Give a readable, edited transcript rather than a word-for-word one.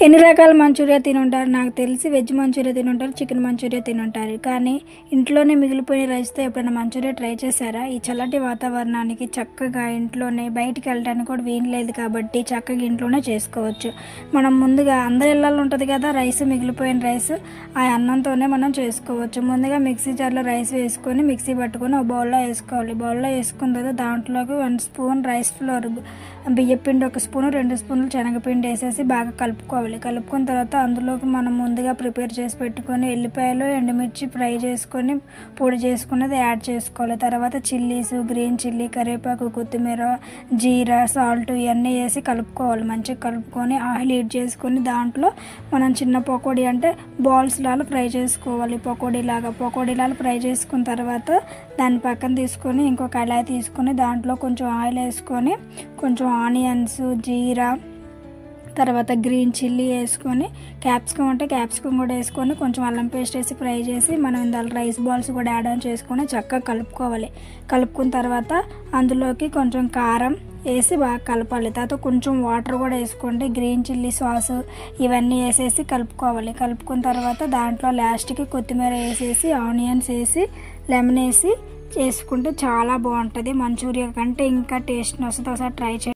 ఎన్ని రకాల మంచూరియా తినుంటారు నాకు తెలిసి వెజ్ మంచూరియా తినుంటారు, చికెన్ మంచూరియా తినుంటారు. కానీ ఇంట్లోనే మిగిలిపోయిన రైస్తో ఎప్పుడైనా మంచూరియా ట్రై చేశారా? ఈ చల్లటి వాతావరణానికి చక్కగా ఇంట్లోనే, బయటికి వెళ్ళడానికి కూడా వీలు లేదు కాబట్టి చక్కగా ఇంట్లోనే చేసుకోవచ్చు. మనం ముందుగా అందరి ఇళ్ళల్లో ఉంటుంది కదా రైస్, మిగిలిపోయిన రైస్, ఆ అన్నంతోనే మనం చేసుకోవచ్చు. ముందుగా మిక్సీ జార్లో రైస్ వేసుకొని మిక్సీ పట్టుకొని ఒక బౌల్లో వేసుకోవాలి. బౌల్లో వేసుకున్న తర్వాత దాంట్లోకి 1 స్పూన్ రైస్ ఫ్లోర్, బియ్యపిండి 1 స్పూను, 2 స్పూన్లు శనగపిండి వేసేసి బాగా కలుపుకోవాలి. కలుపుకున్న తర్వాత అందులోకి మనం ముందుగా ప్రిపేర్ చేసి పెట్టుకొని ఎల్లిపాయలు, ఎండుమిర్చి ఫ్రై చేసుకొని పొడి చేసుకున్నది యాడ్ చేసుకోవాలి. తర్వాత చిల్లీస్, గ్రీన్ చిల్లీ, కరివేపాకు, కొత్తిమీర, జీరా, సాల్ట్ ఇవన్నీ వేసి కలుపుకోవాలి. మంచిగా కలుపుకొని ఆయిల్ హీట్ చేసుకొని దాంట్లో మనం చిన్న పకోడీ అంటే బాల్స్ లాగా ఫ్రై చేసుకోవాలి. పకోడీలాగా ఫ్రై చేసుకున్న తర్వాత దాన్ని పక్కన తీసుకొని ఇంకో కళాయి తీసుకొని దాంట్లో కొంచెం ఆయిల్ వేసుకొని కొంచెం ఆనియన్స్, జీరా, తర్వాత గ్రీన్ చిల్లీ వేసుకొని, క్యాప్సికమ్ అంటే క్యాప్సికమ్ కూడా వేసుకొని కొంచెం అల్లం పేస్ట్ వేసి ఫ్రై చేసి మనం ఇందులో రైస్ బాల్స్ కూడా యాడ్ ఆన్ చేసుకొని చక్కగా కలుపుకోవాలి. కలుపుకున్న తర్వాత అందులోకి కొంచెం కారం వేసి బాగా కలపాలి. తర్వాత కొంచెం వాటర్ కూడా వేసుకోండి. గ్రీన్ చిల్లీ సాసు ఇవన్నీ వేసేసి కలుపుకోవాలి. కలుపుకున్న తర్వాత దాంట్లో లాస్ట్కి కొత్తిమీర వేసేసి, ఆనియన్స్ వేసి, లెమన్ వేసి చేసుకుంటే చాలా బాగుంటుంది. మంచూరియా కంటే ఇంకా టేస్ట్ వస్తుంది. ఒకసారి ట్రై చేయండి.